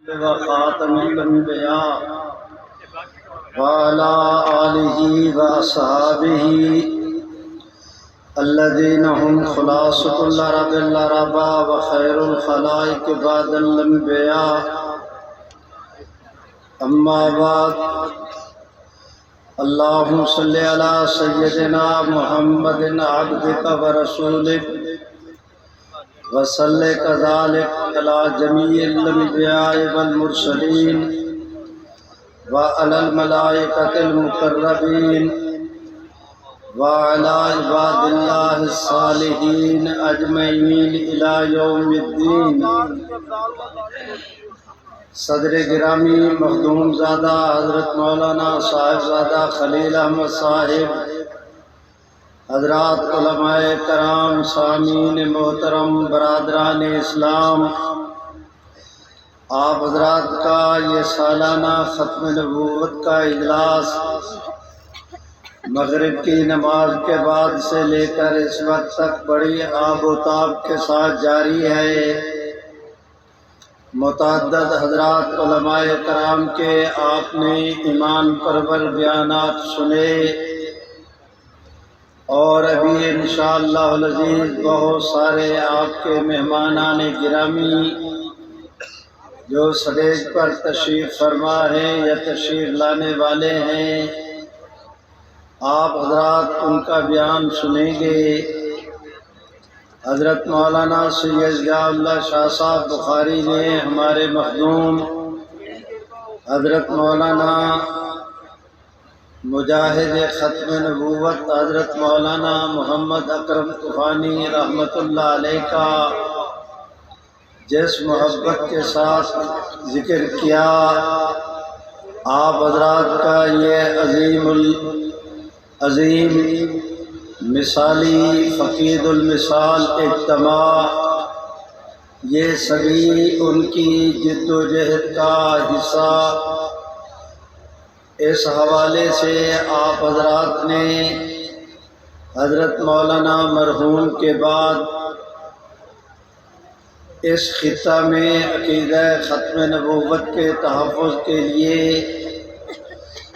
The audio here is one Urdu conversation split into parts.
وخاتم الانبیاء وعلى آلہ واصحابہ الذین هم خلاصۃ العرب العربا وخیر الخلائق بعد الانبیاء اما بعد اللہم صلی علی سیدنا محمد عبدک ورسولک وصلی کذالک علی جمیع الانبیاء والمرسلین وعلی الملائکۃ المقربین وعلی عباد اللہ الصالحین اجمعین الی یوم الدین۔ صدر گرامی مخدوم زادہ حضرت مولانا صاحب زادہ خلیل احمد صاحب، حضرات علماء کرام، سامعین محترم، برادران اسلام، آپ حضرات کا یہ سالانہ ختم نبوت کا اجلاس مغرب کی نماز کے بعد سے لے کر اس وقت تک بڑی آب و تاب کے ساتھ جاری ہے۔ متعدد حضرات علماء کرام کے آپ نے ایمان پرور بیانات سنے، اور ابھی انشاءاللہ العزیز بہت سارے آپ کے مہمانان گرامی جو سٹیج پر تشریف فرما ہیں یا تشریف لانے والے ہیں، آپ حضرات ان کا بیان سنیں گے۔ حضرت مولانا سید ضیاء اللہ شاہ صاحب بخاری نے ہمارے مخدوم حضرت مولانا مجاہد ختم نبوت حضرت مولانا محمد اکرم طوفانی رحمۃ اللہ علیہ کا جس محبت کے ساتھ ذکر کیا، آپ حضرات کا یہ عظیم مثالی فقید المثال اجتماع، یہ سبھی ان کی جد و جہد کا حصہ۔ اس حوالے سے آپ حضرات نے حضرت مولانا مرحوم کے بعد اس خطہ میں عقیدہ ختم نبوت کے تحفظ کے لیے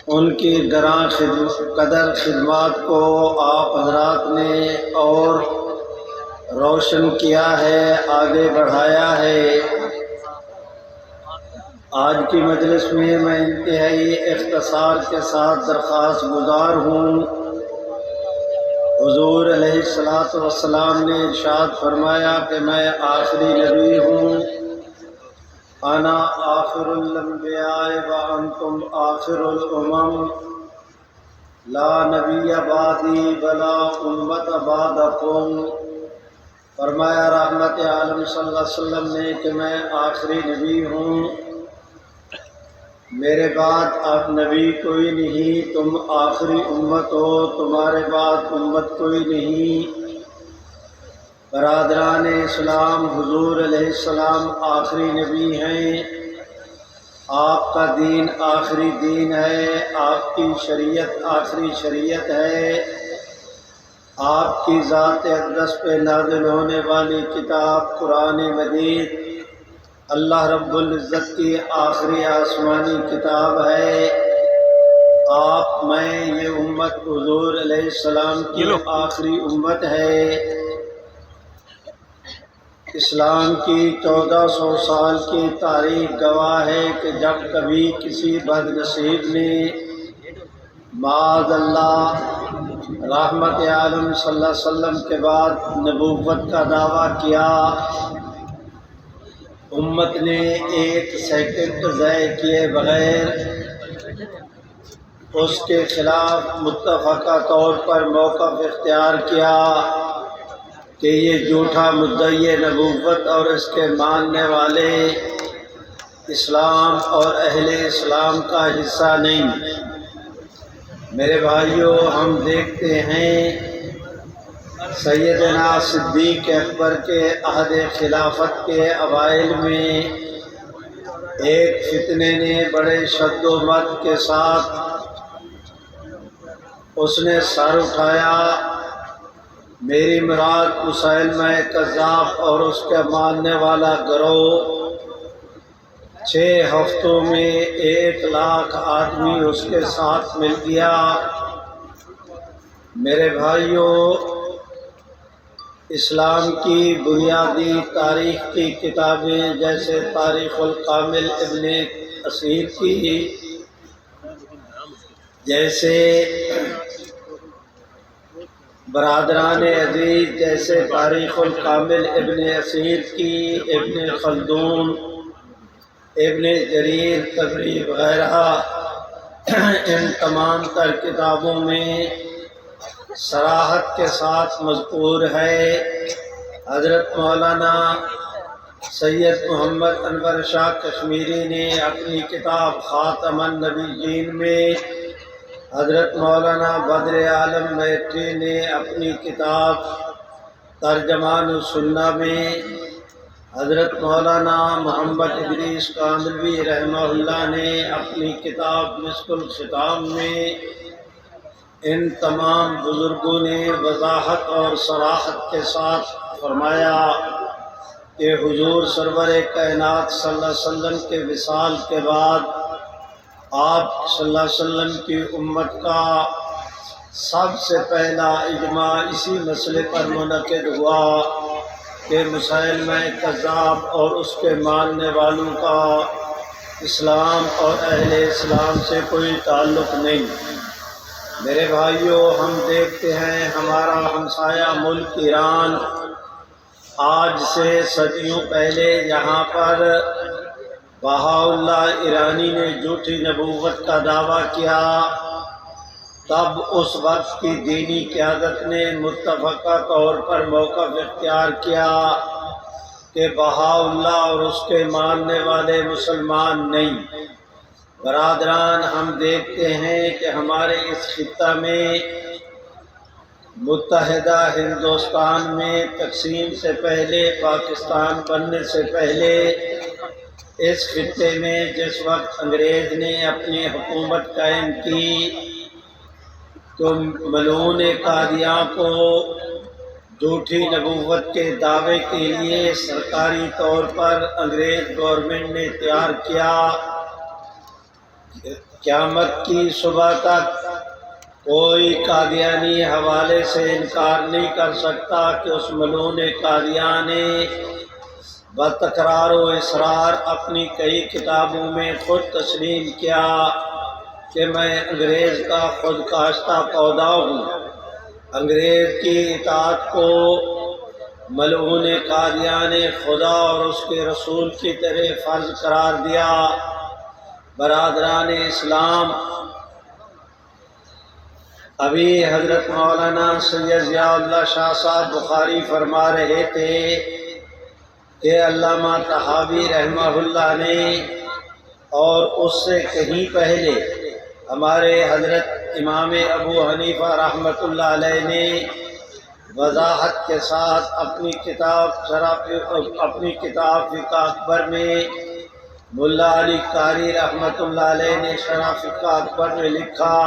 ان کی گراں قدر خدمات کو آپ حضرات نے اور روشن کیا ہے، آگے بڑھایا ہے۔ آج کی مجلس میں میں انتہائی اختصار کے ساتھ درخواست گزار ہوں۔ حضور علیہ الصلوۃ والسلام نے ارشاد فرمایا کہ میں آخری نبی ہوں، انا آخر الانبیاء وانتم آخر الامم، لا نبی بعدی ولا امت بعدکم۔ فرمایا رحمت عالم صلی اللہ علیہ وسلم نے کہ میں آخری نبی ہوں، میرے بعد اب نبی کوئی نہیں، تم آخری امت ہو، تمہارے بعد امت کوئی نہیں۔ برادران اسلام، حضور علیہ السلام آخری نبی ہیں، آپ کا دین آخری دین ہے، آپ کی شریعت آخری شریعت ہے، آپ کی ذات اقدس پہ نازل ہونے والی کتاب قرآن مجید اللہ رب العزت کی آخری آسمانی کتاب ہے۔ آپ میں یہ امت حضور علیہ السلام کی آخری امت ہے۔ اسلام کی 1400 سال کی تاریخ گواہ ہے کہ جب کبھی کسی بد نصیب نے معاذ اللہ رحمت عالم صلی اللہ علیہ وسلم کے بعد نبوت کا دعویٰ کیا، امت نے ایک سیکنڈ ضائع کیے بغیر اس کے خلاف متفقہ طور پر موقف اختیار کیا کہ یہ جھوٹا مدعی نبوت اور اس کے ماننے والے اسلام اور اہل اسلام کا حصہ نہیں۔ میرے بھائیوں، ہم دیکھتے ہیں سیدنا صدیق اکبر کے عہد خلافت کے اوائل میں ایک فتنے نے بڑے شد و مت کے ساتھ اس نے سر اٹھایا۔ میری مراد مسیلمہ کذاب اور اس کے ماننے والا گروہ 6 ہفتوں میں 1 لاکھ آدمی اس کے ساتھ مل گیا۔ میرے بھائیوں، اسلام کی بنیادی تاریخ کی کتابیں جیسے تاریخ الکامل ابن اثیر کی، جیسے برادران عزیز جیسے تاریخ الکامل ابن اثیر کی، ابن خلدون، ابن جریر طبری وغیرہ، ان تمام تر کتابوں میں صراحت کے ساتھ مذکور ہے۔ حضرت مولانا سید محمد انور شاہ کشمیری نے اپنی کتاب خاتم النبیین میں، حضرت مولانا بدر عالم میٹری نے اپنی کتاب ترجمان السنہ میں، حضرت مولانا محمد ادریس کاندھلوی رحمہ اللہ نے اپنی کتاب مسک الختام میں، ان تمام بزرگوں نے وضاحت اور صراحت کے ساتھ فرمایا کہ حضور سرور کائنات صلی اللہ علیہ وسلم کے وصال کے بعد آپ صلی اللہ علیہ وسلم کی امت کا سب سے پہلا اجماع اسی مسئلے پر منعقد ہوا کہ مسیلمہ کذاب اور اس کے ماننے والوں کا اسلام اور اہل اسلام سے کوئی تعلق نہیں۔ میرے بھائیوں، ہم دیکھتے ہیں ہمارا ہمسایہ ملک ایران آج سے صدیوں پہلے یہاں پر بہاءاللہ ایرانی نے جھوٹی نبوت کا دعویٰ کیا، تب اس وقت کی دینی قیادت نے متفقہ طور پر موقف اختیار کیا کہ بہاءاللہ اور اس کے ماننے والے مسلمان نہیں۔ برادران، ہم دیکھتے ہیں کہ ہمارے اس خطہ میں متحدہ ہندوستان میں تقسیم سے پہلے، پاکستان بننے سے پہلے، اس خطے میں جس وقت انگریز نے اپنی حکومت قائم کی تو ملعون قادیاں کو جھوٹی نبوت کے دعوے کے لیے سرکاری طور پر انگریز گورنمنٹ نے تیار کیا۔ قیامت کی صبح تک کوئی قادیانی حوالے سے انکار نہیں کر سکتا کہ اس ملعون قادیاں نے بتکرار و اصرار اپنی کئی کتابوں میں خود تسلیم کیا کہ میں انگریز کا خود کاشتہ پودا ہوں۔ انگریز کی اطاعت کو ملعون قادیاں نے خدا اور اس کے رسول کی طرح فرض قرار دیا۔ برادران اسلام، ابھی حضرت مولانا سید ضیاء اللہ شاہ صاحب بخاری فرما رہے تھے کہ علامہ طحاوی رحمہ اللہ نے اور اس سے کہیں پہلے ہمارے حضرت امام ابو حنیفہ رحمۃ اللہ علیہ نے وضاحت کے ساتھ اپنی کتاب فقہ اکبر میں، ملا علی قاری رحمۃ اللہ علیہ نے شرح فقہ اکبر میں لکھا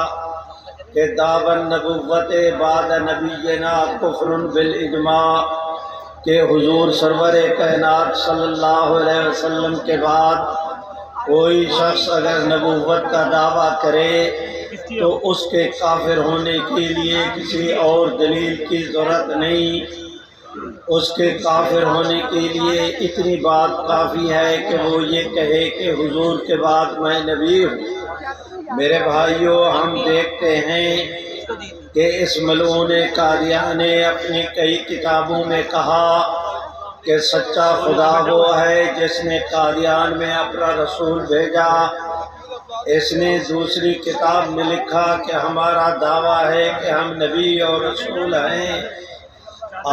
کہ دعوی النبوت بعد نبینا کفر بالاجماع، کہ حضور سرور کائنات صلی اللہ علیہ وسلم کے بعد کوئی شخص اگر نبوت کا دعویٰ کرے تو اس کے کافر ہونے کے لیے کسی اور دلیل کی ضرورت نہیں۔ اس کے کافر ہونے کے لیے اتنی بات کافی ہے کہ وہ یہ کہے کہ حضور کے بعد میں نبی ہوں۔ میرے بھائیوں، ہم دیکھتے ہیں کہ اس ملعون قادیاں نے اپنی کئی کتابوں میں کہا کہ سچا خدا وہ ہے جس نے قادیان میں اپنا رسول بھیجا۔ اس نے دوسری کتاب میں لکھا کہ ہمارا دعویٰ ہے کہ ہم نبی اور رسول ہیں۔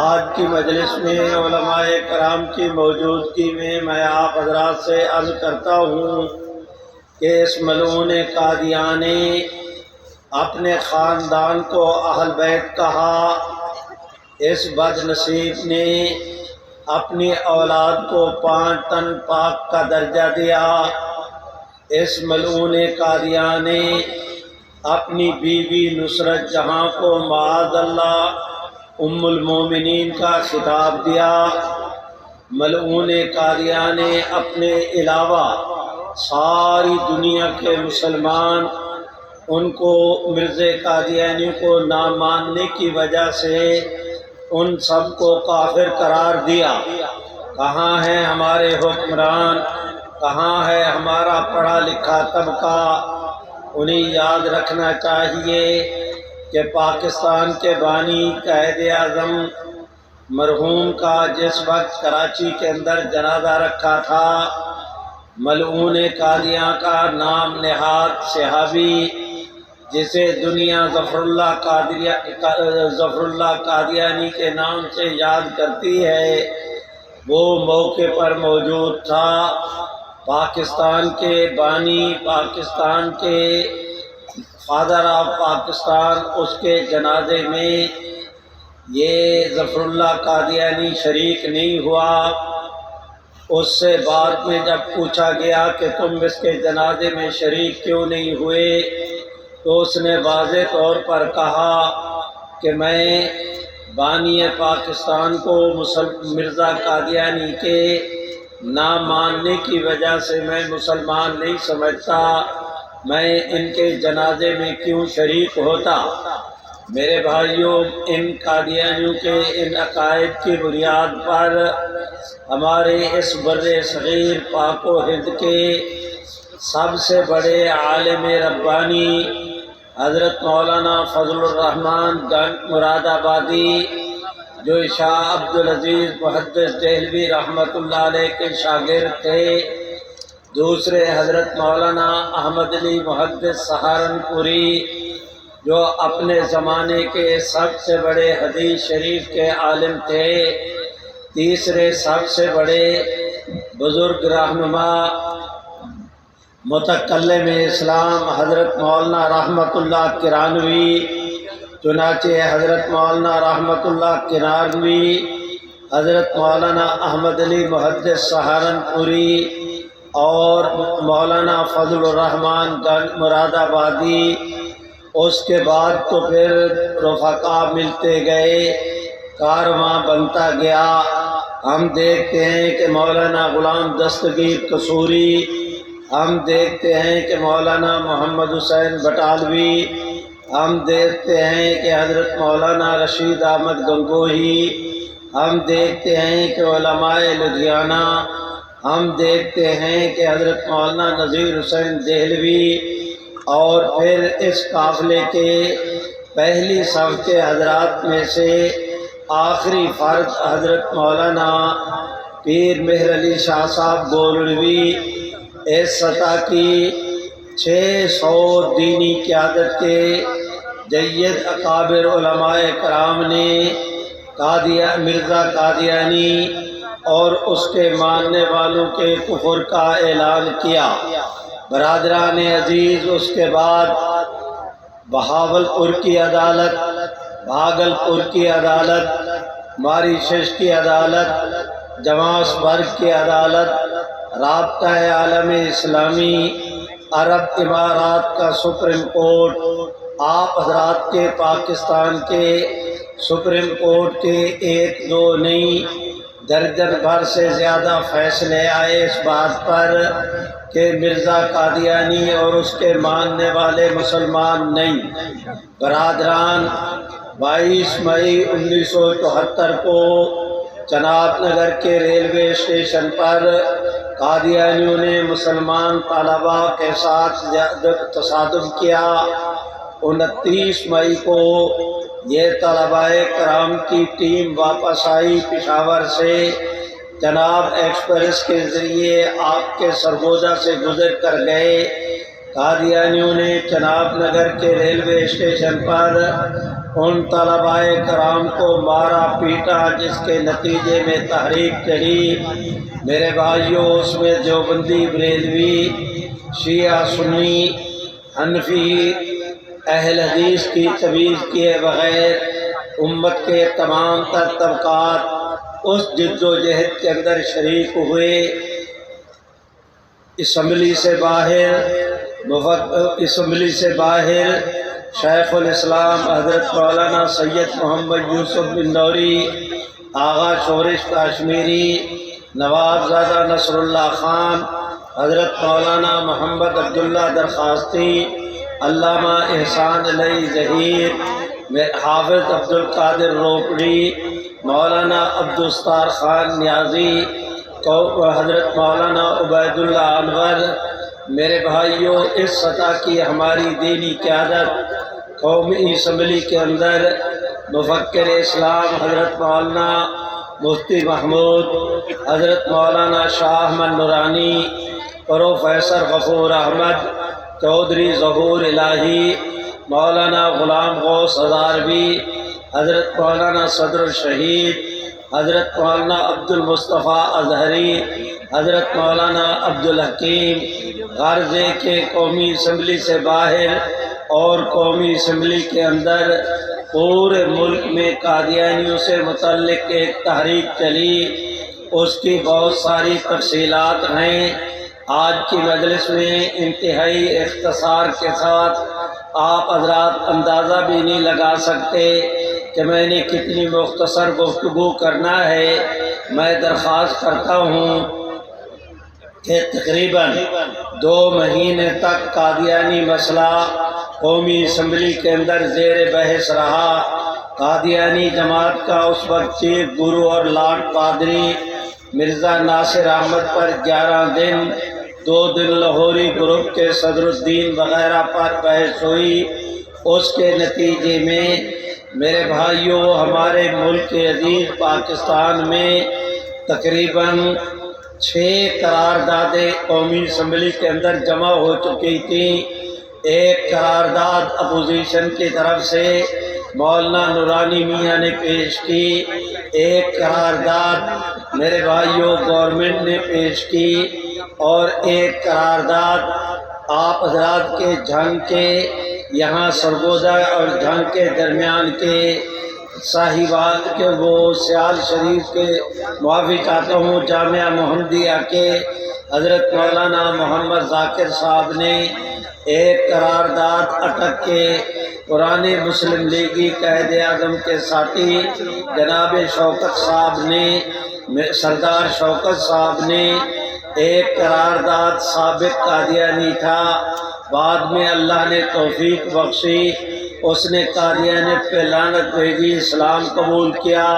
آج کی مجلس میں علماء کرام کی موجودگی میں آپ حضرات سے عرض کرتا ہوں کہ اس ملعون قادیاں نے اپنے خاندان کو اہل بیت کہا، اس بد نصیب نے اپنی اولاد کو 5 ٹن پاک کا درجہ دیا۔ اس ملعون قادیاں نے اپنی بیوی نصرت جہاں کو معاذ اللہ ام المومنین کا خطاب دیا۔ ملعون قادیاں نے اپنے علاوہ ساری دنیا کے مسلمان ان کو مرزا قادیانی کو نہ ماننے کی وجہ سے ان سب کو کافر قرار دیا۔ کہاں ہے ہمارے حکمران، کہاں ہے ہمارا پڑھا لکھا طبقہ؟ انہیں یاد رکھنا چاہیے کہ پاکستان کے بانی قائد اعظم مرحوم کا جس وقت کراچی کے اندر جنازہ رکھا تھا، ملعون قادیاں کا نام نہاد صحابی جسے دنیا ظفر اللہ قادیانی کے نام سے یاد کرتی ہے، وہ موقع پر موجود تھا۔ پاکستان کے بانی، پاکستان کے فادر آف پاکستان، اس کے جنازے میں یہ ظفر اللہ قادیانی شریک نہیں ہوا۔ اس سے بعد میں جب پوچھا گیا کہ تم اس کے جنازے میں شریک کیوں نہیں ہوئے، تو اس نے واضح طور پر کہا کہ میں بانی پاکستان کو مرزا قادیانی کے نہ ماننے کی وجہ سے میں مسلمان نہیں سمجھتا، میں ان کے جنازے میں کیوں شریک ہوتا۔ میرے بھائیوں، ان قادیانیوں کے ان عقائد کی بنیاد پر ہمارے اس بر صغیر پاک و ہند کے سب سے بڑے عالم ربانی حضرت مولانا فضل الرحمن گنج مراد آبادی، جو شاہ عبدالعزیز محدث دہلوی رحمۃ اللہ علیہ کے شاگرد تھے، دوسرے حضرت مولانا احمد علی محدث سہارنپوری، جو اپنے زمانے کے سب سے بڑے حدیث شریف کے عالم تھے، تیسرے سب سے بڑے بزرگ رہنما متکلم اسلام حضرت مولانا رحمۃ اللہ کرانوی، چنانچہ حضرت مولانا رحمۃ اللہ کرانوی، حضرت مولانا احمد علی محدث سہارنپوری اور مولانا فضل الرحمن گنج مراد آبادی، اس کے بعد تو پھر رفقا ملتے گئے، کارواں بنتا گیا۔ ہم دیکھتے ہیں کہ مولانا غلام دستگیر قصوری، ہم دیکھتے ہیں کہ مولانا محمد حسین بٹالوی، ہم دیکھتے ہیں کہ حضرت مولانا رشید احمد گنگوہی، ہم دیکھتے ہیں کہ علماء لدھیانہ، ہم دیکھتے ہیں کہ حضرت مولانا نذیر حسین دہلوی، اور پھر اس قافلے کے پہلی صف کے حضرات میں سے آخری فرد حضرت مولانا پیر مہر علی شاہ صاحب گولڑوی، اس سطح کی 600 دینی قیادت کے جید اکابر علماء کرام نے مرزا قادیانی اور اس کے ماننے والوں کے کفر کا اعلان کیا۔ برادران عزیز، اس کے بعد بہاولپور کی عدالت، بھاگلپور کی عدالت، ماریشس کی عدالت، جوانسبرگ کی عدالت، رابطہ عالم اسلامی، عرب امارات کا سپریم کورٹ، آپ حضرات کے پاکستان کے سپریم کورٹ کے ایک دو نہیں درجن بھر سے زیادہ فیصلے آئے اس بات پر کہ مرزا قادیانی اور اس کے ماننے والے مسلمان نہیں۔ برادران، 22 مئی 1974 کو چناب نگر کے ریلوے اسٹیشن پر قادیانیوں نے مسلمان طلباء کے ساتھ تصادم کیا۔ 29 مئی کو یہ طلباء کرام کی ٹیم واپس آئی پشاور سے، چناب ایکسپریس کے ذریعے آپ کے سرگودا سے گزر کر گئے۔ قادیانیوں نے چناب نگر کے ریلوے اسٹیشن پر ان طلباء کرام کو مارا پیٹا، جس کے نتیجے میں تحریک چڑھی۔ میرے بھائیوں، اس میں دیوبندی، بریلوی، شیعہ، سنی، حنفی، اہل حدیث کی تمیز کیے بغیر امت کے تمام تر طبقات اس جد و جہد کے اندر شریک ہوئے۔ اسمبلی سے باہر شیخ الاسلام حضرت مولانا سید محمد یوسف بن نوری، آغا شورش کاشمیری، نواب زادہ نصر اللہ خان، حضرت مولانا محمد عبداللہ درخواستی، علامہ احسان علی ظہیر، حافظ عبدالقادر روپڑی، مولانا عبدالستار خان نیازی، حضرت مولانا عبید اللہ انور۔ میرے بھائیوں، اس سطح کی ہماری دینی قیادت قومی اسمبلی کے اندر مفکر اسلام حضرت مولانا مفتی محمود، حضرت مولانا شاہ احمد نورانی، پروفیسر غفور احمد، چودھری ظہور الہی، مولانا غلام غوث ہزاروی، حضرت مولانا صدر الشہید، حضرت مولانا عبد المصطفیٰ اظہری، حضرت مولانا عبدالحکیم، غرض ہے کہ قومی اسمبلی سے باہر اور قومی اسمبلی کے اندر پورے ملک میں قادیانیوں سے متعلق ایک تحریک چلی، اس کی بہت ساری تفصیلات ہیں۔ آج کی مجلس میں انتہائی اختصار کے ساتھ آپ حضرات اندازہ بھی نہیں لگا سکتے کہ میں نے کتنی مختصر گفتگو کرنا ہے۔ میں درخواست کرتا ہوں کہ تقریباً 2 مہینے تک قادیانی مسئلہ قومی اسمبلی کے اندر زیر بحث رہا۔ قادیانی جماعت کا اس وقت چیف گرو اور لارڈ پادری مرزا ناصر احمد پر 11 دن 2 دن لاہوری گروپ کے صدر الدین وغیرہ پر بحث ہوئی۔ اس کے نتیجے میں میرے بھائیوں، ہمارے ملک عزیز پاکستان میں تقریباً 6 قراردادیں قومی اسمبلی کے اندر جمع ہو چکی تھیں۔ ایک قرارداد اپوزیشن کی طرف سے مولانا نورانی میاں نے پیش کی، ایک قرارداد میرے بھائیوں گورنمنٹ نے پیش کی، اور ایک قرارداد آپ حضرات کے جھنگ کے یہاں سرگودا اور جھنگ کے درمیان کے صاحبان کے وہ سیال شریف کے معافی چاہتا ہوں جامعہ محمدیہ کے حضرت مولانا محمد ذاکر صاحب نے ایک قرارداد اٹک کے پرانے مسلم لیگی قائد اعظم کے ساتھی جناب شوکت صاحب نے، سردار شوکت صاحب نے ایک قرارداد سابق قادیانی تھا، بعد میں اللہ نے توفیق بخشی، اس نے قادیانیت پہ لعنت بھیجی، اسلام قبول کیا،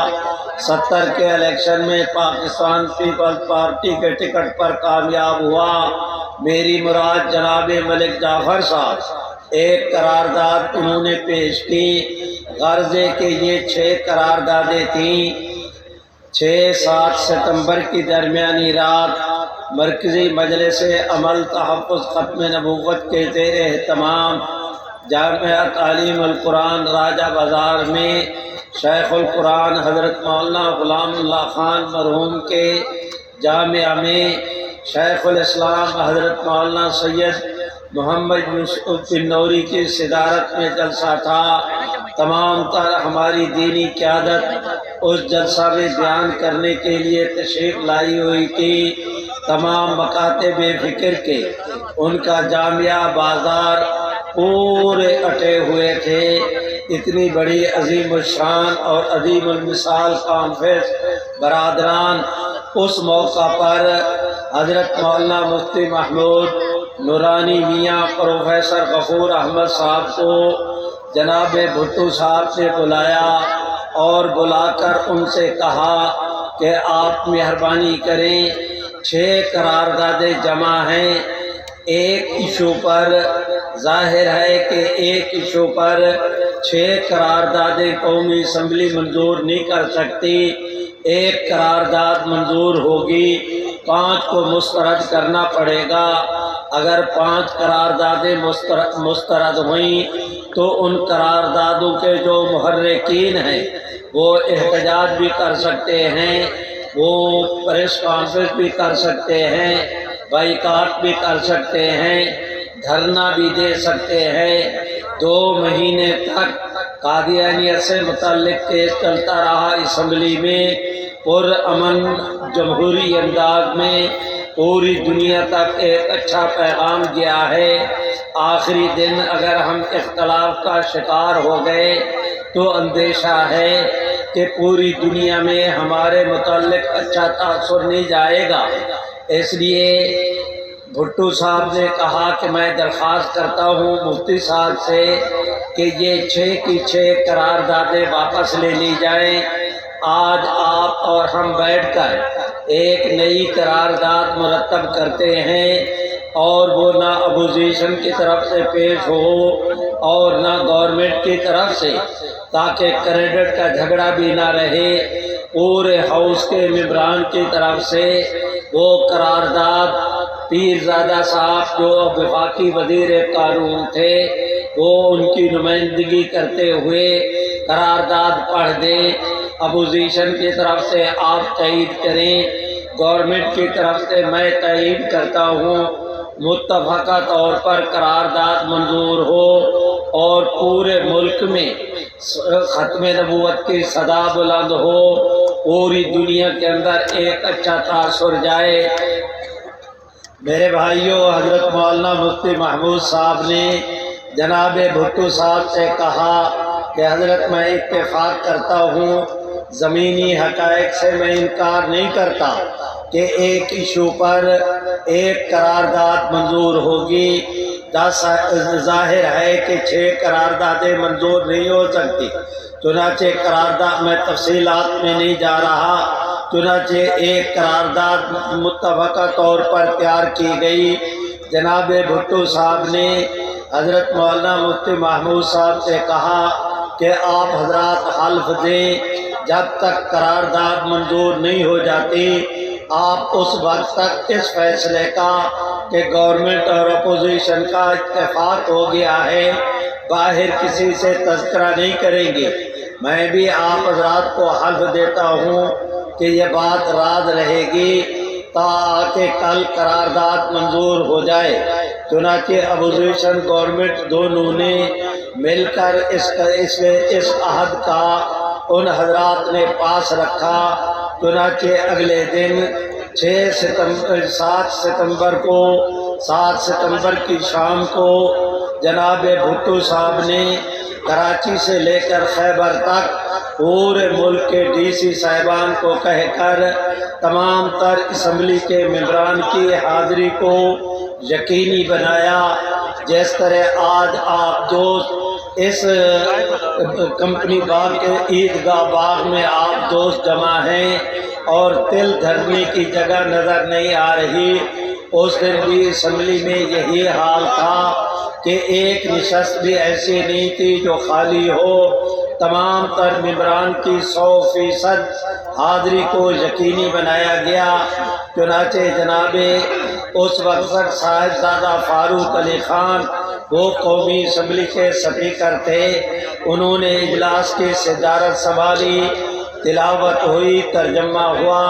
70 کے الیکشن میں پاکستان پیپلز پارٹی کے ٹکٹ پر کامیاب ہوا۔ میری مراد جناب ملک جعفر صاحب ایک قرارداد انہوں نے پیش کی۔ غرض ہے کہ یہ 6 قراردادیں تھیں۔ 6-7 ستمبر کی درمیانی رات مرکزی مجلس عمل تحفظ ختم نبوت کے زیر اہتمام جامعہ تعلیم القرآن راجہ بازار میں شیخ القرآن حضرت مولانا غلام اللہ خان مرحوم کے جامعہ میں شیخ الاسلام حضرت مولانا سید محمد یوسف بن نوری کی صدارت میں جلسہ تھا۔ تمام تر ہماری دینی قیادت اس جلسہ میں بیان کرنے کے لیے تشریف لائی ہوئی تھی۔ تمام مکاتب فکر کے ان کا جامعہ بازار پورے اٹے ہوئے تھے۔ اتنی بڑی عظیم الشان اور عظیم المثال کانفرنس برادران، اس موقع پر حضرت مولانا مفتی محمود نورانی میاں پروفیسر غفور احمد صاحب کو جناب بھٹو صاحب نے بلایا اور بلا کر ان سے کہا کہ آپ مہربانی کریں، 6 قراردادیں جمع ہیں، ایک ایشو پر ظاہر ہے کہ ایک ایشو پر 6 قراردادیں قومی اسمبلی منظور نہیں کر سکتی، ایک قرارداد منظور ہوگی، 5 کو مسترد کرنا پڑے گا۔ اگر 5 قراردادیں مسترد ہوئیں تو ان قراردادوں کے جو محرکین ہیں وہ احتجاج بھی کر سکتے ہیں، وہ پریس کانفرنس بھی کر سکتے ہیں، بائیکاٹ بھی کر سکتے ہیں، دھرنا بھی دے سکتے ہیں۔ 2 مہینے تک قادیانیت سے متعلق کیس چلتا رہا اسمبلی میں، پرامن جمہوری انداز میں پوری دنیا تک ایک اچھا پیغام گیا ہے۔ آخری دن اگر ہم اختلاف کا شکار ہو گئے تو اندیشہ ہے کہ پوری دنیا میں ہمارے متعلق اچھا تاثر نہیں جائے گا۔ اس لیے بھٹو صاحب نے کہا کہ میں درخواست کرتا ہوں مفتی صاحب سے کہ یہ 6 کی 6 قراردادیں واپس لے لی جائیں۔ آج آپ اور ہم بیٹھ کر ایک نئی قرارداد مرتب کرتے ہیں، اور وہ نہ اپوزیشن کی طرف سے پیش ہو اور نہ گورنمنٹ کی طرف سے، تاکہ کریڈٹ کا جھگڑا بھی نہ رہے۔ پورے ہاؤس کے ممبران کی طرف سے وہ قرارداد پیرزادہ صاحب جو وفاقی وزیر قانون تھے، وہ ان کی نمائندگی کرتے ہوئے قرارداد پڑھ دیں۔ اپوزیشن کی طرف سے آپ تائید کریں، گورنمنٹ کی طرف سے میں تائید کرتا ہوں، متفقہ طور پر قرارداد منظور ہو اور پورے ملک میں ختم نبوت کی صدا بلند ہو، پوری دنیا کے اندر ایک اچھا تاثر جائے۔ میرے بھائیوں، حضرت مولانا مفتی محمود صاحب نے جناب بھٹو صاحب سے کہا کہ حضرت میں اتفاق کرتا ہوں، زمینی حقائق سے میں انکار نہیں کرتا کہ ایک ایشو پر ایک قرارداد منظور ہوگی۔ ظاہر ہے کہ 6 قراردادیں منظور نہیں ہو سکتی، چنانچہ قرارداد میں تفصیلات میں نہیں جا رہا، چنانچہ ایک قرارداد متفقہ طور پر تیار کی گئی۔ جناب بھٹو صاحب نے حضرت مولانا مفتی محمود صاحب سے کہا کہ آپ حضرات حلف دیں، جب تک قرارداد منظور نہیں ہو جاتی آپ اس وقت تک اس فیصلے کا کہ گورنمنٹ اور اپوزیشن کا اتفاق ہو گیا ہے باہر کسی سے تذکرہ نہیں کریں گے۔ میں بھی آپ حضرات کو حلف دیتا ہوں کہ یہ بات راز رہے گی تاکہ کل قرارداد منظور ہو جائے۔ چنانچہ اپوزیشن گورنمنٹ دونوں نے مل کر اس عہد کا ان حضرات نے پاس رکھا۔ چنانچہ اگلے دن 7 ستمبر کی شام کو جناب بھٹو صاحب نے کراچی سے لے کر خیبر تک پورے ملک کے ڈی سی صاحبان کو کہہ کر تمام تر اسمبلی کے ممبران کی حاضری کو یقینی بنایا۔ جس طرح آج آپ دوست اس کمپنی باغ کے عیدگاہ باغ میں آپ دوست جمع ہیں اور دل دھرنے کی جگہ نظر نہیں آ رہی، اس دن بھی اسمبلی میں یہی حال تھا کہ ایک نشست بھی ایسی نہیں تھی جو خالی ہو۔ تمام تر ممبران کی 100% حاضری کو یقینی بنایا گیا۔ چنانچہ جناب اس وقت صاحبزادہ فاروق علی خان وہ قومی اسمبلی کے اسپیکر تھے، انہوں نے اجلاس کی صدارت سنبھالی، تلاوت ہوئی، ترجمہ ہوا،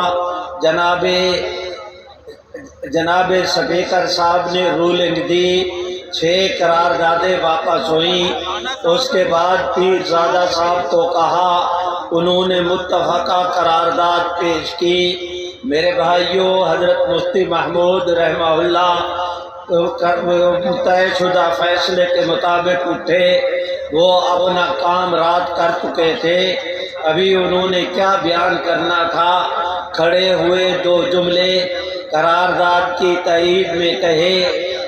جناب اسپیکر صاحب نے رولنگ دی، 6 قراردادیں واپس ہوئیں۔ اس کے بعد پیرزادہ صاحب کو کہا، انہوں نے متفقہ قرارداد پیش کی۔ میرے بھائیوں، حضرت مفتی محمود رحمہ اللہ طے شدہ فیصلے کے مطابق اٹھے، وہ اپنا کام رات کر چکے تھے، ابھی انہوں نے کیا بیان کرنا تھا، کھڑے ہوئے 2 جملے قرارداد کی تائید میں کہے۔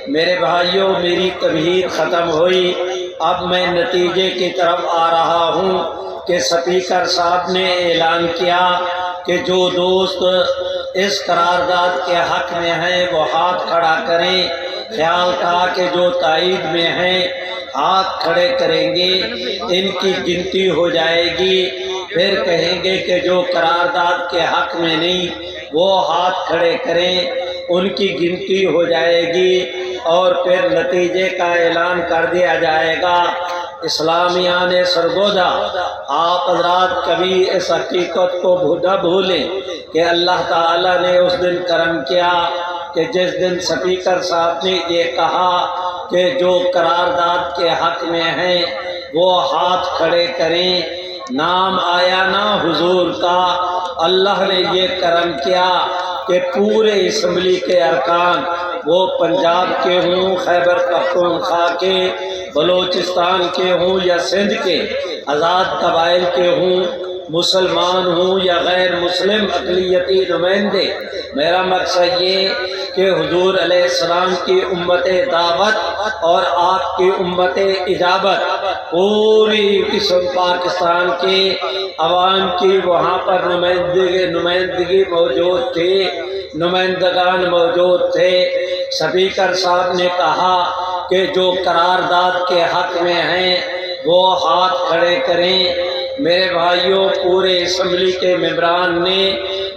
میرے بھائیوں، میری تبہیر ختم ہوئی، اب میں نتیجے کی طرف آ رہا ہوں کہ اسپیکر صاحب نے اعلان کیا کہ جو دوست اس قرارداد کے حق میں ہیں وہ ہاتھ کھڑا کریں۔ خیال تھا کہ جو تائید میں ہیں ہاتھ کھڑے کریں گے، ان کی گنتی ہو جائے گی، پھر کہیں گے کہ جو قرارداد کے حق میں نہیں وہ ہاتھ کھڑے کریں، ان کی گنتی ہو جائے گی اور پھر نتیجے کا اعلان کر دیا جائے گا۔ اسلامیان سرگودا، آپ حضرات کبھی اس حقیقت کو نہ بھولیں کہ اللہ تعالیٰ نے اس دن کرم کیا کہ جس دن اسپیکر صاحب نے یہ کہا کہ جو قرارداد کے حق میں ہیں وہ ہاتھ کھڑے کریں، نام آیا نا حضور کا۔ اللہ نے یہ کرم کیا کہ پورے اسمبلی کے ارکان، وہ پنجاب کے ہوں، خیبر پختونخوا کے، بلوچستان کے ہوں یا سندھ کے آزاد قبائل کے ہوں، مسلمان ہوں یا غیر مسلم اقلیتی نمائندے، میرا مقصد یہ کہ حضور علیہ السلام کی امت دعوت اور آپ کی امت اجابت پوری پاکستان کے عوام کی وہاں پر نمائندگی موجود تھی، نمائندگان موجود تھے۔ سپیکر صاحب نے کہا کہ جو قرارداد کے حق میں ہیں وہ ہاتھ کھڑے کریں۔ میرے بھائیوں، پورے اسمبلی کے ممبران نے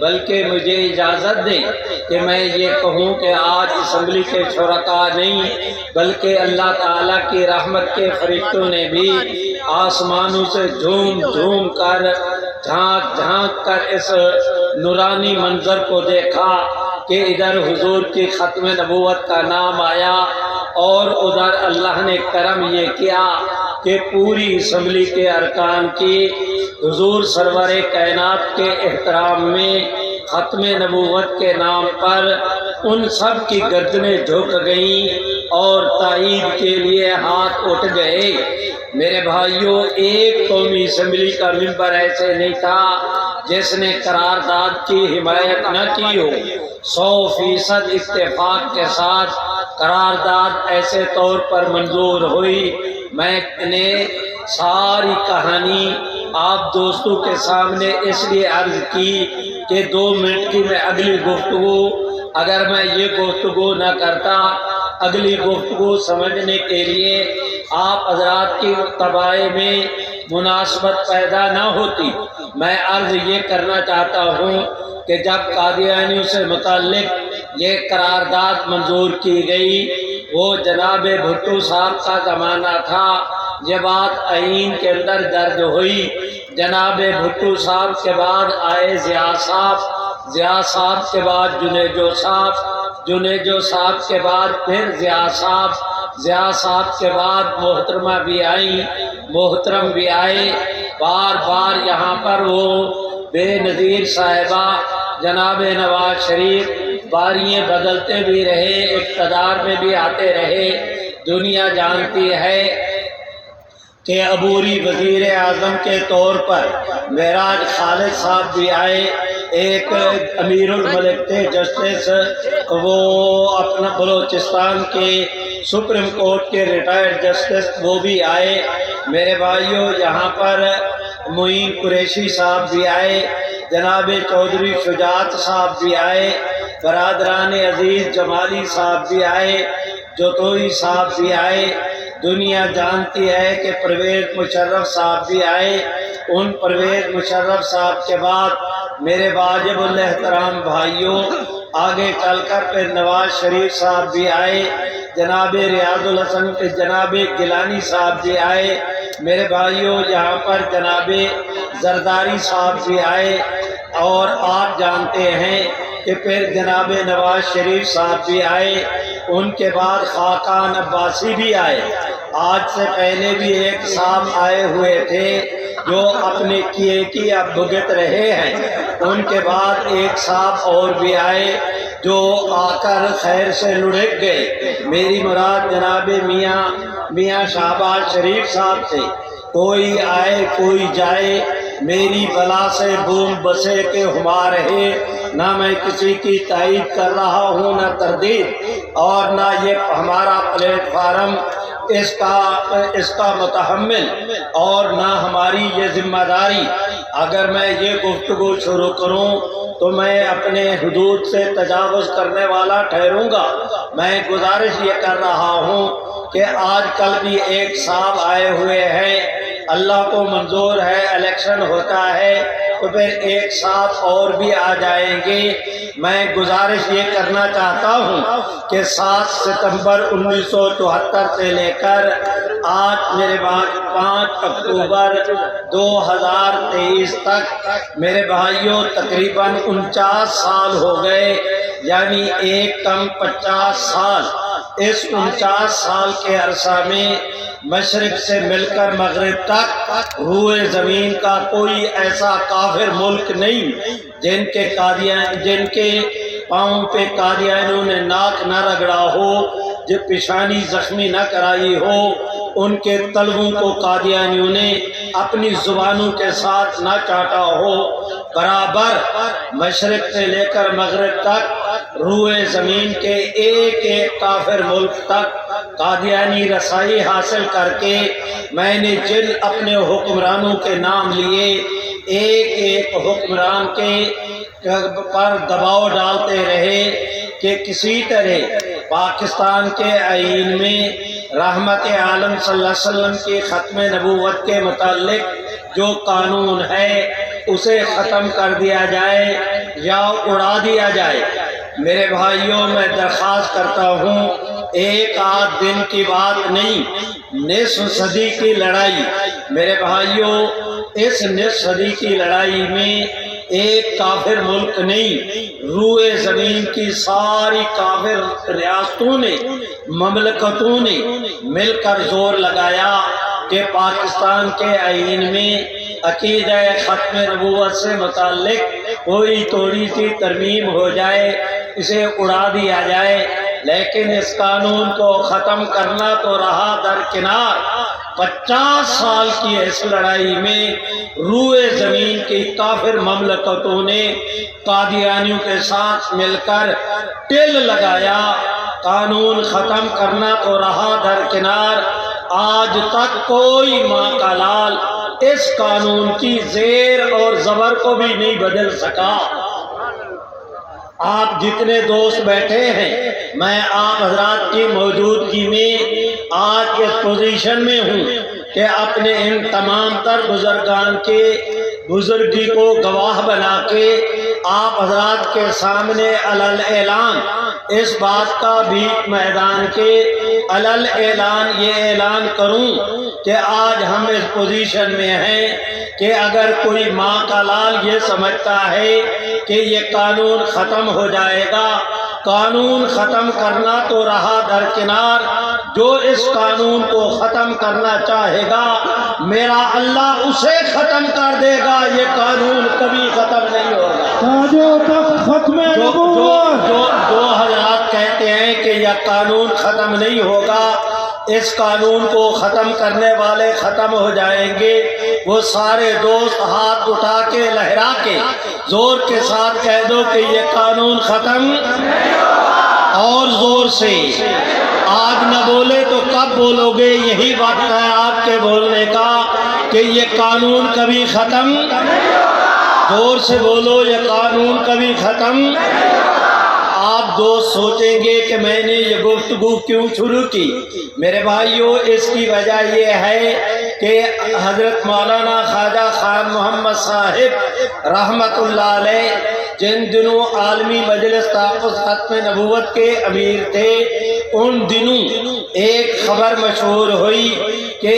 بلکہ مجھے اجازت دیں کہ میں یہ کہوں کہ آج اسمبلی کے شرکاء نہیں بلکہ اللہ تعالیٰ کی رحمت کے فرشتوں نے بھی آسمانوں سے جھوم جھوم کر جھانک جھانک کر اس نورانی منظر کو دیکھا کہ ادھر حضور کی ختم نبوت کا نام آیا اور ادھر اللہ نے کرم یہ کیا کہ پوری اسمبلی کے ارکان کی حضور سرور کائنات کے احترام میں ختم نبوت کے نام پر ان سب کی گردنیں جھک گئیں اور تائید کے لیے ہاتھ اٹھ گئے۔ میرے بھائیوں، ایک قومی اسمبلی کا ممبر ایسے نہیں تھا جس نے قرارداد کی حمایت نہ کی ہو۔ 100% اتفاق کے ساتھ قرارداد ایسے طور پر منظور ہوئی۔ میں نے ساری کہانی آپ دوستوں کے سامنے اس لیے عرض کی کہ 2 منٹ کی میں اگلی گفتگو، اگر میں یہ گفتگو نہ کرتا، اگلی گفتگو سمجھنے کے لیے آپ حضرات کی طبائع میں مناسبت پیدا نہ ہوتی۔ میں عرض یہ کرنا چاہتا ہوں کہ جب قادیانیوں سے متعلق یہ قرارداد منظور کی گئی، وہ جناب بھٹو صاحب کا زمانہ تھا۔ یہ بات آئین کے اندر درج ہوئی۔ جناب بھٹو صاحب کے بعد آئے ضیاء صاحب، ضیاء صاحب کے بعد جنیجو صاحب، جنیجو صاحب کے بعد پھر ضیاء صاحب، ضیاء صاحب کے بعد محترمہ بھی آئیں، محترم بھی آئے۔ بار بار یہاں پر وہ بے نظیر صاحبہ جناب نواز شریف باریاں بدلتے بھی رہے، اقتدار میں بھی آتے رہے۔ دنیا جانتی ہے کہ عبوری وزیر اعظم کے طور پر معراج خالد صاحب بھی آئے، ایک امیر الملک تھے جسٹس، وہ اپنا بلوچستان کے سپریم کورٹ کے ریٹائرڈ جسٹس، وہ بھی آئے۔ میرے بھائیوں، یہاں پر معین قریشی صاحب بھی آئے، جناب چودھری شجاعت صاحب بھی آئے، برادران عزیز جمالی صاحب بھی آئے، جوتوئی صاحب بھی آئے۔ دنیا جانتی ہے کہ پرویز مشرف صاحب بھی آئے۔ ان پرویز مشرف صاحب کے بعد میرے واجب الاحترام بھائیوں، آگے چل کر پھر نواز شریف صاحب بھی آئے، جناب ریاض الحسن جناب گیلانی صاحب بھی آئے۔ میرے بھائیوں، یہاں پر جناب زرداری صاحب بھی آئے، اور آپ جانتے ہیں کہ پھر جناب نواز شریف صاحب بھی آئے۔ ان کے بعد خاقان عباسی بھی آئے۔ آج سے پہلے بھی ایک صاحب آئے ہوئے تھے جو اپنے کیے کی اب بھگت رہے ہیں۔ ان کے بعد ایک صاحب اور بھی آئے جو آ کر خیر سے لڑک گئے۔ میری مراد جناب میاں شہباز شریف صاحب سے۔ کوئی آئے کوئی جائے، میری بلا سے بوم بسے کے ہما رہے۔ نہ میں کسی کی تائید کر رہا ہوں نہ تردید، اور نہ یہ ہمارا پلیٹ فارم اس کا متحمل، اور نہ ہماری یہ ذمہ داری۔ اگر میں یہ گفتگو شروع کروں تو میں اپنے حدود سے تجاوز کرنے والا ٹھہروں گا۔ میں گزارش یہ کر رہا ہوں کہ آج کل بھی ایک صاحب آئے ہوئے ہیں، اللہ کو منظور ہے الیکشن ہوتا ہے تو پھر ایک صاحب اور بھی آ جائیں گے۔ میں گزارش یہ کرنا چاہتا ہوں کہ 7 ستمبر 1974 سے لے کر آج میرے بعد 5 اکتوبر 2023 تک میرے بھائیوں تقریباً 49 سال ہو گئے، یعنی ایک کم 50 سال۔ اس 49 سال کے عرصہ میں مشرق سے مل کر مغرب تک روئے زمین کا کوئی ایسا کافر ملک نہیں جن کے پاؤں پہ قادیانیوں نے ناک نہ رگڑا ہو، جو پیشانی زخمی نہ کرائی ہو۔ ان کے طلبوں کو قادیانیوں نے اپنی زبانوں کے ساتھ نہ چاٹا ہو، برابر مشرق سے لے کر مغرب تک روئے زمین کے ایک ایک کافر ملک تک قادیانی رسائی حاصل کر کے میں نے جن اپنے حکمرانوں کے نام لیے، ایک ایک حکمران کے پر دباؤ ڈالتے رہے کہ کسی طرح پاکستان کے آئین میں رحمت عالم صلی اللہ علیہ وسلم کی ختم نبوت کے متعلق جو قانون ہے اسے ختم کر دیا جائے یا اڑا دیا جائے۔ میرے بھائیوں، میں درخواست کرتا ہوں، ایک آدھ دن کی بات نہیں، نصف صدی کی لڑائی۔ میرے بھائیوں، اس نصف صدی کی لڑائی میں ایک کافر ملک نہیں، روئے زمین کی ساری کافر ریاستوں نے، مملکتوں نے مل کر زور لگایا کہ پاکستان کے آئین میں عقیدہ ختم نبوت سے متعلق کوئی تھوڑی سی ترمیم ہو جائے، اسے اڑا دیا جائے۔ لیکن اس قانون کو ختم کرنا تو رہا درکنار، 50 سال کی اس لڑائی میں روئے زمین کی کافر مملکتوں نے قادیانیوں کے ساتھ مل کر ٹل لگایا۔ قانون ختم کرنا تو رہا درکنار، آج تک کوئی ماں کا لال اس قانون کی زیر اور زبر کو بھی نہیں بدل سکا۔ آپ جتنے دوست بیٹھے ہیں، میں آپ حضرات کی موجودگی میں آج اس پوزیشن میں ہوں کہ اپنے ان تمام تر بزرگان کے بزرگی کو گواہ بنا کے آپ حضرات کے سامنے علل اعلان اس بات کا بھی میدان کے علل اعلان یہ اعلان کروں کہ آج ہم اس پوزیشن میں ہیں کہ اگر کوئی ماں کا لال یہ سمجھتا ہے کہ یہ قانون ختم ہو جائے گا، قانون ختم کرنا تو رہا درکنار، جو اس قانون کو ختم کرنا چاہے گا میرا اللہ اسے ختم کر دے گا، یہ قانون کبھی ختم نہیں ہوگا۔ جو حضرات کہتے ہیں کہ یہ قانون ختم نہیں ہوگا، اس قانون کو ختم کرنے والے ختم ہو جائیں گے، وہ سارے دوست ہاتھ اٹھا کے لہرا کے زور کے ساتھ کہہ دو کہ یہ قانون ختم، اور زور سے۔ آج نہ بولے تو کب بولو گے؟ یہی وقت ہے آپ کے بولنے کا کہ یہ قانون کبھی ختم، زور سے بولو، یہ قانون کبھی ختم۔ آپ دوست سوچیں گے کہ میں نے یہ گفتگو کیوں شروع کی؟ میرے بھائیوں، اس کی وجہ یہ ہے کہ حضرت مولانا خواجہ خان محمد صاحب رحمت اللہ علیہ جن دنوں عالمی مجلس تحفظ ختم نبوت کے امیر تھے، ان دنوں ایک خبر مشہور ہوئی کہ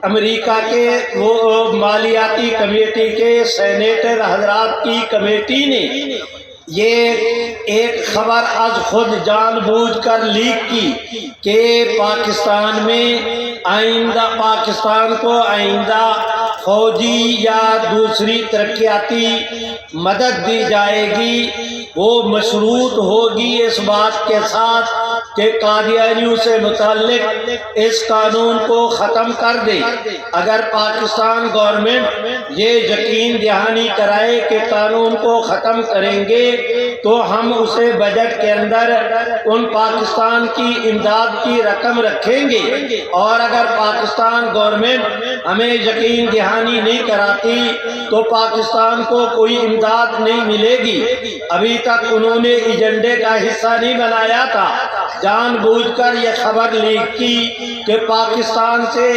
امریکہ کے وہ مالیاتی کمیٹی کے سینیٹر حضرات کی کمیٹی نے یہ ایک خبر از خود جان بوجھ کر لیک کی کہ پاکستان کو آئندہ فوجی یا دوسری ترقیاتی مدد دی جائے گی، وہ مشروط ہوگی اس بات کے ساتھ کہ قادیانیوں سے متعلق اس قانون کو ختم کر دے۔ اگر پاکستان گورنمنٹ یہ یقین دہانی کرائے کہ قانون کو ختم کریں گے تو ہم اسے بجٹ کے اندر ان پاکستان کی امداد کی رقم رکھیں گے، اور اگر پاکستان گورنمنٹ ہمیں یقین دہانی نہیں کراتی تو پاکستان کو کوئی امداد نہیں ملے گی۔ ابھی تک انہوں نے ایجنڈے کا حصہ نہیں بنایا تھا، جان بوجھ کر یہ خبر لیک کی کہ پاکستان سے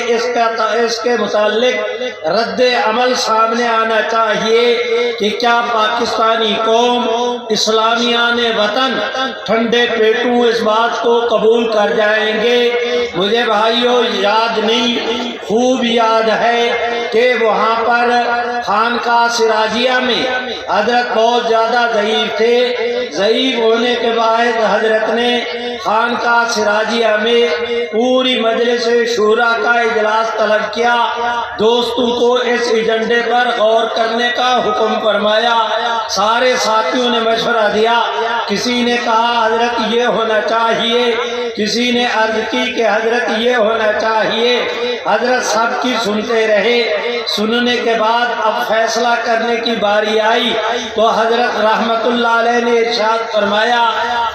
اس کے متعلق رد عمل سامنے آنا چاہیے کہ کیا پاکستانی قوم، اسلامیان وطن ٹھنڈے پیٹوں اس بات کو قبول کر جائیں گے؟ مجھے بھائیوں یاد نہیں، خوب یاد ہے کہ وہاں پر خانقاہ سراجیہ میں حضرت بہت زیادہ ضعیف تھے، ضعیف ہونے کے بعد حضرت نے خانقاہ سراجیہ میں پوری مجلس شورا کا اجلاس طلب کیا، دوستوں کو اس ایجنڈے پر غور کرنے کا حکم فرمایا۔ سارے ساتھیوں نے مشورہ دیا، کسی نے کہا حضرت یہ ہونا چاہیے، کسی نے عرض کی کہ حضرت یہ ہونا چاہیے۔ حضرت سب کی سنتے رہے۔ سننے کے بعد اب فیصلہ کرنے کی باری آئی تو حضرت رحمت اللہ علیہ نے ارشاد فرمایا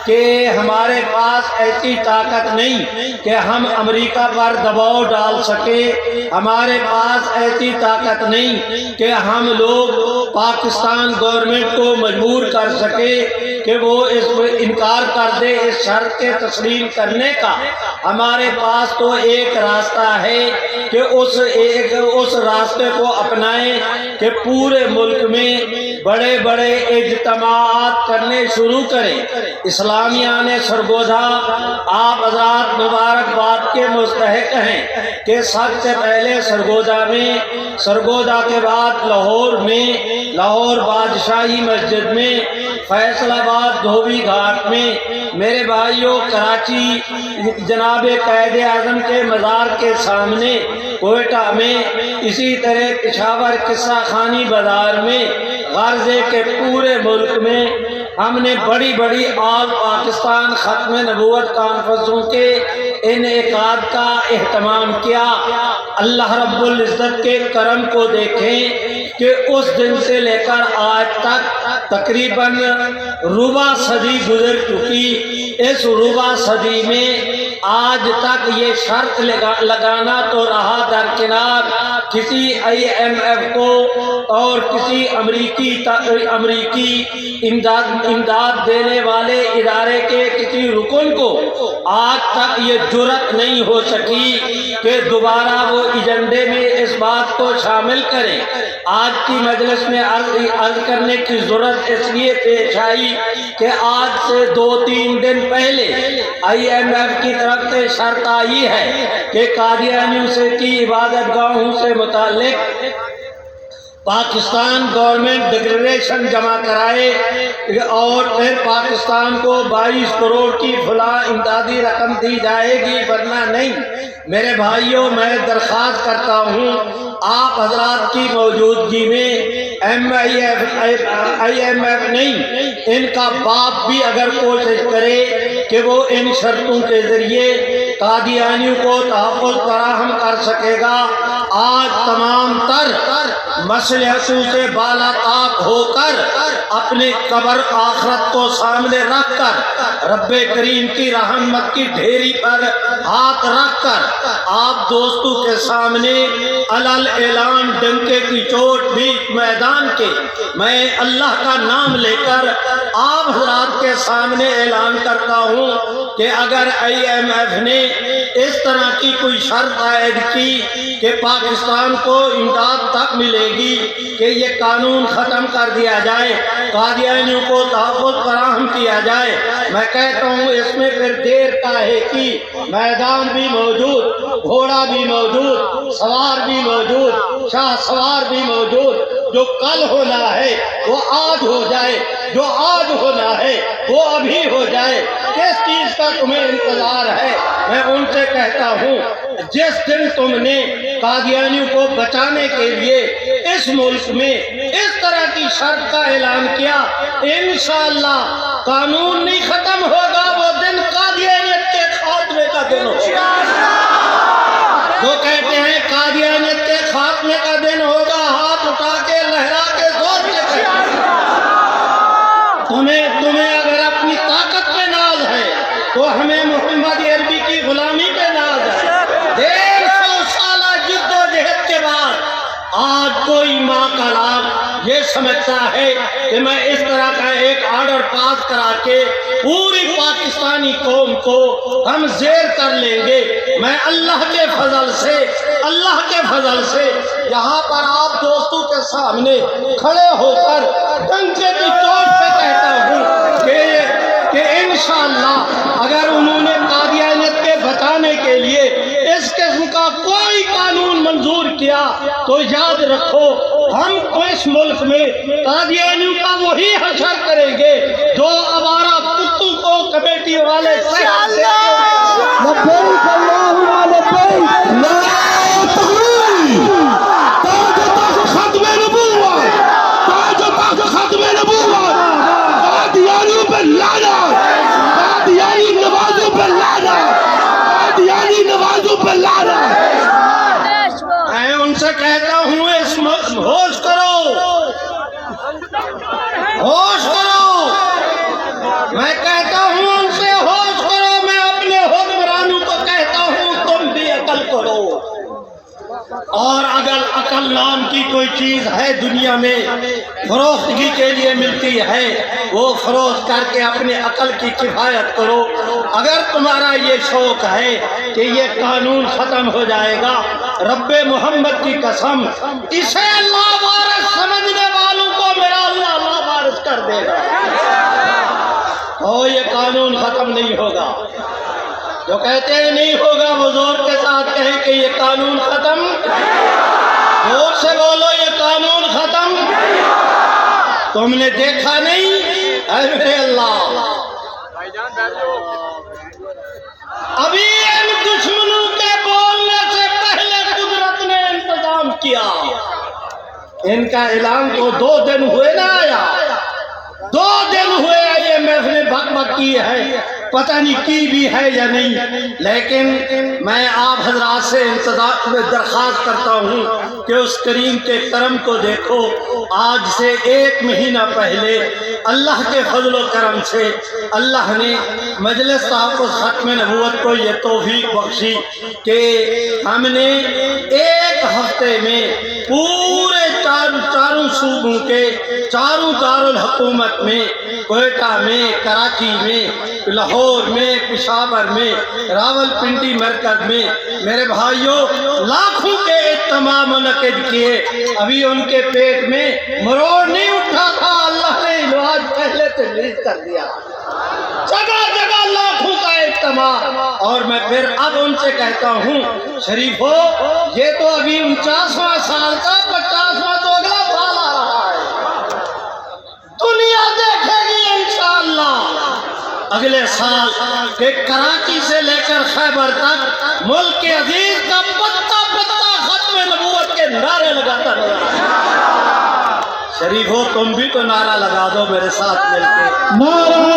کہ ہمارے پاس ایسی طاقت نہیں کہ ہم امریکہ پر دباؤ ڈال سکے، ہمارے پاس ایسی طاقت نہیں کہ ہم لوگ پاکستان گورنمنٹ کو مجبور کر سکے کہ وہ اس پر انکار کر دے اس شرط کے تسلیم کرنے کا۔ ہمارے پاس تو ایک راستہ ہے کہ اس راستے کو اپنائیں کہ پورے ملک میں بڑے بڑے اجتماعات کرنے شروع کریں۔ اسلامیہ نے سرگودا آپ حضرات مبارکباد کے مستحق ہیں کہ سب سے پہلے سرگودا کے بعد لاہور میں، لاہور بادشاہی مسجد میں، فیصل آباد دھوبی گھاٹ میں، میرے بھائیوں کراچی جناب قائد اعظم کے مزار کے سامنے کوئٹہ میں، اسی طرح پشاور قصہ خانی بازار میں، غرض ہے کہ پورے ملک میں ہم نے بڑی بڑی آل پاکستان ختم نبوت کانفرنسوں کے انعقاد کا اہتمام کیا۔ اللہ رب العزت کے کرم کو دیکھیں کہ اس دن سے لے کر آج تک تقریباً ربع صدی گزر چکی۔ اس ربع صدی میں آج تک یہ شرط لگانا تو رہا درکنار کسی IMF کو اور کسی امریکی امداد دینے والے ادارے کے کسی رکن کو آج تک یہ جرأت نہیں ہو سکی کہ دوبارہ وہ ایجنڈے میں اس بات کو شامل کریں۔ آج کی مجلس میں عرض کرنے کی ضرورت اس لیے پیش آئی کہ آج سے 2-3 دن پہلے IMF کی طرف سے شرط آئی ہے کہ قادیانیوں سے کی عبادت گاہوں سے متعلق پاکستان گورنمنٹ ڈکلریشن جمع کرائے اور پھر پاکستان کو 22 کروڑ کی فلاں امدادی رقم دی جائے گی، ورنہ نہیں۔ میرے بھائیوں میں درخواست کرتا ہوں آپ حضرات کی موجودگی میں IMF نہیں، ان کا باپ بھی اگر کوشش کرے کہ وہ ان شرطوں کے ذریعے قادیانیوں کو تحفظ فراہم کر سکے گا، آج تمام تر مصلحتوں سے بالا طاق ہو کر اپنے قبر آخرت کو سامنے رکھ کر رب کریم کی رحمت کی ڈھیری پر ہاتھ رکھ کر آپ دوستوں کے سامنے علل اعلان ڈنکے کی چوٹ بھی میدان کے میں اللہ کا نام لے کر آپ حضرات کے سامنے اعلان کرتا ہوں کہ اگر IMF نے اس طرح کی کوئی شرط عائد کی کہ پاکستان کو امداد تک ملے گی کہ یہ قانون ختم کر دیا جائے، قادیانیوں کو تحفظ فراہم کیا جائے، میں کہتا ہوں اس میں پھر دیر کاہے کی، میدان بھی موجود، گھوڑا بھی موجود، سوار بھی موجود، شاہ سوار بھی موجود۔ جو کل ہونا ہے وہ آج ہو جائے، جو آج ہونا ہے وہ ابھی ہو جائے۔ کس چیز کا تمہیں انتظار ہے؟ میں ان سے کہتا ہوں جس دن تم نے قادیانیوں کو بچانے کے لیے اس ملک میں اس طرح کی شرط کا اعلان کیا، انشاءاللہ قانون نہیں ختم ہوگا، وہ دن قادیانیت کے خاتمے کا دن ہوگا۔ وہ کہتے ہیں قادیانیت کے خاتمے کا دن ہوگا، ہاتھ اٹھا کے لہرا کے زور سے کہتے ہیں۔ تمہیں اگر اپنی طاقت پہ ناز ہے تو ہمیں محمد عربی کی غلامی پہ ناز ہے۔ 150 سالہ جد و جہد کے بعد آج کوئی ماں کا لاپ یہ سمجھتا ہے کہ میں اس طرح کا ایک آرڈر پاس کرا کے پوری پاکستانی قوم کو ہم زیر کر لیں گے۔ میں اللہ کے فضل سے یہاں پر آپ دوستوں کے سامنے کھڑے ہو کر ڈنکے کی چوٹ پہ کہتا ہوں کہ انشاءاللہ اگر انہوں نے قادیانیت کے بچانے کے لیے اس قسم کا کوئی قانون منظور کیا تو یاد رکھو ہم تو اس ملک میں قادیانیوں کا وہی حشر کریں گے جو آوارہ کتوں کو کمیٹی والے لبیک اللہم لبیک نعرہ تکبیر تاج تخت ختم نبوت تاج تخت ختم نبوت قادیانیوں پہ لعنت قادیانی نوازوں پہ لعنت قادیانی نوازوں پہ لعنت میں ان سے کہتا ہوں اس ہوش کرو ہوش کرو میں کہتا ہوں ان سے ہوش کرو میں اپنے حکمرانوں کو کہتا ہوں تم بھی عقل کرو اور اگر عقل نام کی کوئی چیز ہے دنیا میں فروختگی کے لیے ملتی ہے وہ فروخت کر کے اپنے عقل کی کفایت کرو اگر تمہارا یہ شوق ہے کہ یہ قانون ختم ہو جائے گا رب محمد کی قسم اسے اللہ وارث سمجھنے والوں کو میرا اللہ وارث کر دے گا اور یہ قانون ختم نہیں ہوگا جو کہتے ہیں نہیں ہوگا وہ زور کے ساتھ کہیں کہ یہ قانون ختم زور سے بولو یہ قانون ختم تم نے دیکھا نہیں اے میرے اللہ ابھی ان دشمنوں کے بولنے سے پہلے قدرت نے انتظام کیا ان کا اعلان تو 2 دن ہوئے نہ آیا 2 دن ہوئے یہ محفل بک بک کی ہے پتہ نہیں کی بھی ہے یا نہیں لیکن میں آپ حضرات سے درخواست کرتا ہوں کہ اس کریم کے کرم کو دیکھو آج سے 1 مہینہ پہلے اللہ کے فضل و کرم سے اللہ نے مجلس صاحب کو ختم نبوت کو یہ توفیق بخشی کہ ہم نے 1 ہفتے میں پورے چاروں صوبوں کے چاروں دارالحکومت میں کوئٹہ میں کراچی میں لاہور میں پشاور میں راولپنڈی مرکز میں میرے بھائیوں لاکھوں کے اجتماع منعقد کیے ابھی ان کے پیٹ میں مروڑ نہیں اٹھا تھا اللہ نے علاج پہلے تجویز کر دیا جگہ جگہ لاکھوں کا اجتماع اور میں پھر اب ان سے کہتا ہوں شریفو یہ تو ابھی 49واں سال کا 50واں تو اگلا سال آ رہا ہے دنیا دیکھے گی انشاءاللہ اگلے سال کہ کراچی سے لے کر خیبر تک ملک کے عزیز کا پتا پتا ختم نبوت کے نعرے لگاتا رہا شریفو تم بھی تو نعرہ لگا دو میرے ساتھ مل کے نعرہ